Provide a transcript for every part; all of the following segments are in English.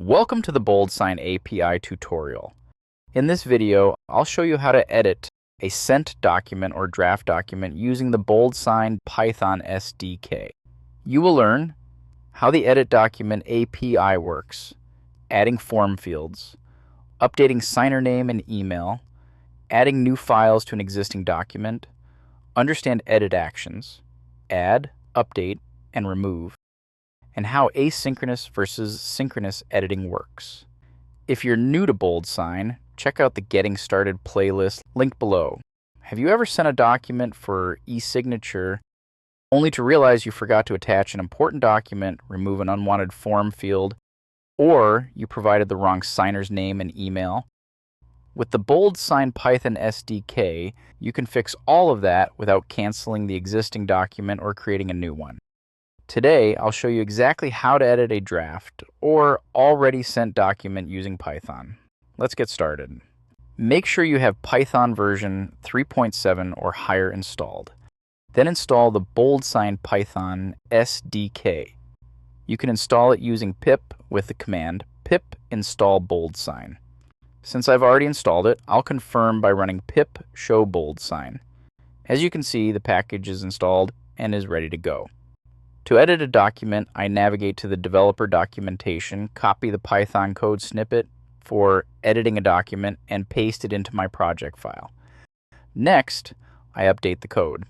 Welcome to the BoldSign API tutorial. In this video, I'll show you how to edit a sent document or draft document using the BoldSign Python SDK. You will learn how the edit document API works, adding form fields, updating signer name and email, adding new files to an existing document, understand edit actions, add, update, and remove, and how asynchronous versus synchronous editing works. If you're new to BoldSign, check out the Getting Started playlist linked below. Have you ever sent a document for eSignature only to realize you forgot to attach an important document, remove an unwanted form field, or you provided the wrong signer's name and email? With the BoldSign Python SDK, you can fix all of that without canceling the existing document or creating a new one. Today, I'll show you exactly how to edit a draft or already sent document using Python. Let's get started. Make sure you have Python version 3.7 or higher installed. Then install the BoldSign Python SDK. You can install it using pip with the command pip install BoldSign. Since I've already installed it, I'll confirm by running pip show BoldSign. As you can see, the package is installed and is ready to go. To edit a document, I navigate to the developer documentation, copy the Python code snippet for editing a document, and paste it into my project file. Next, I update the code.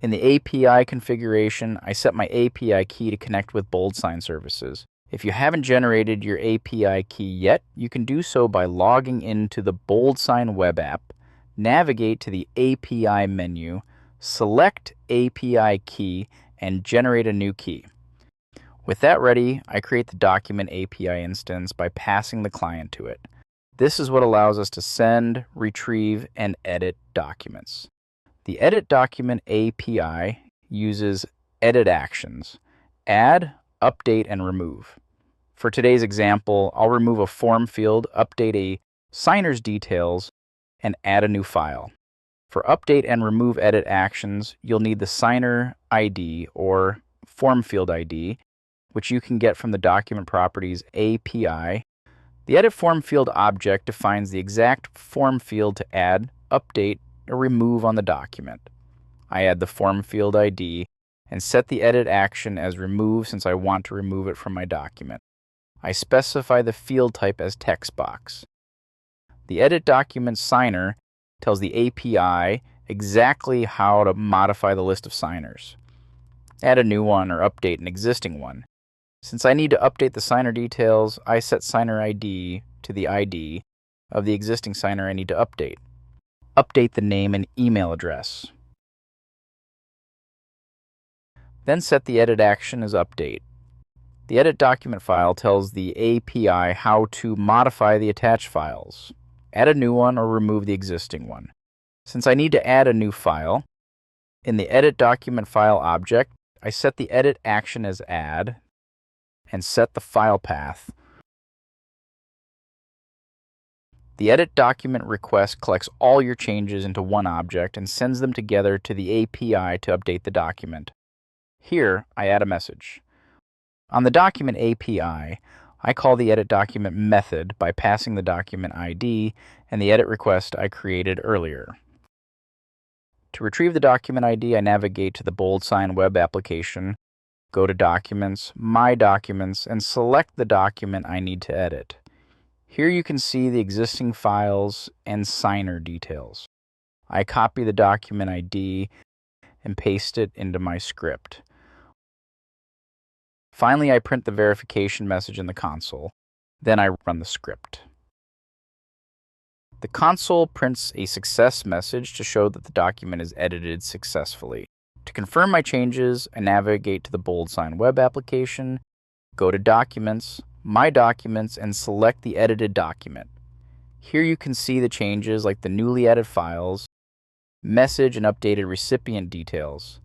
In the API configuration, I set my API key to connect with BoldSign services. If you haven't generated your API key yet, you can do so by logging into the BoldSign web app, navigate to the API menu, select API key, and generate a new key. With that ready, I create the document API instance by passing the client to it. This is what allows us to send, retrieve, and edit documents. The edit document API uses edit actions: add, update, and remove. For today's example, I'll remove a form field, update a signer's details, and add a new file. For update and remove edit actions, you'll need the signer ID or form field ID, which you can get from the document properties API. The edit form field object defines the exact form field to add, update, or remove on the document. I add the form field ID and set the edit action as remove since I want to remove it from my document. I specify the field type as text box. The edit document signer tells the API exactly how to modify the list of signers, add a new one, or update an existing one. Since I need to update the signer details, I set signer ID to the ID of the existing signer I need to update. Update the name and email address. Then set the edit action as update. The edit document file tells the API how to modify the attached files, add a new one, or remove the existing one. Since I need to add a new file, in the edit document file object, I set the edit action as add and set the file path. The edit document request collects all your changes into one object and sends them together to the API to update the document. Here, I add a message. On the document API, I call the edit document method by passing the document ID and the edit request I created earlier. To retrieve the document ID, I navigate to the BoldSign web application, go to Documents, My Documents, and select the document I need to edit. Here you can see the existing files and signer details. I copy the document ID and paste it into my script. Finally, I print the verification message in the console. Then I run the script. The console prints a success message to show that the document is edited successfully. To confirm my changes, I navigate to the BoldSign web application, go to Documents, My Documents, and select the edited document. Here you can see the changes like the newly added files, message, and updated recipient details.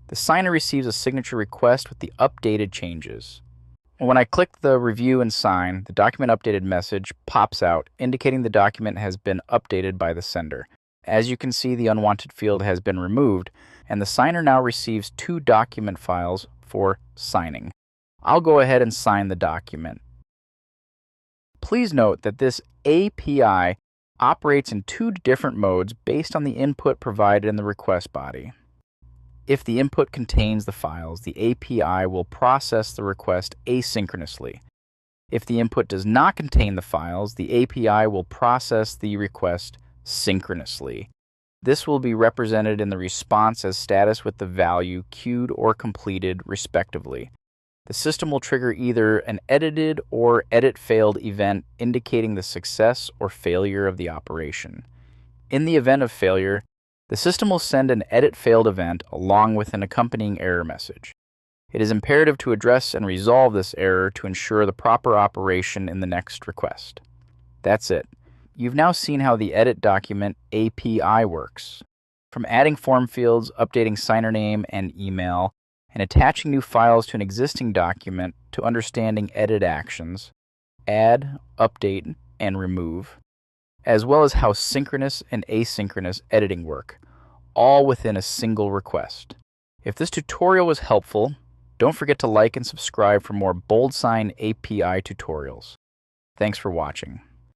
The signer receives a signature request with the updated changes. When I click the Review and Sign, the document updated message pops out, indicating the document has been updated by the sender. As you can see, the unwanted field has been removed, and the signer now receives 2 document files for signing. I'll go ahead and sign the document. Please note that this API operates in two different modes based on the input provided in the request body. If the input contains the files, the API will process the request asynchronously. If the input does not contain the files, the API will process the request synchronously. This will be represented in the response as status with the value queued or completed, respectively. The system will trigger either an edited or edit failed event indicating the success or failure of the operation. In the event of failure, the system will send an edit failed event along with an accompanying error message. It is imperative to address and resolve this error to ensure the proper operation in the next request. That's it. You've now seen how the edit document API works. From adding form fields, updating signer name and email, and attaching new files to an existing document to understanding edit actions, add, update, and remove, as well as how synchronous and asynchronous editing work, all within a single request. If this tutorial was helpful, don't forget to like and subscribe for more BoldSign API tutorials. Thanks for watching.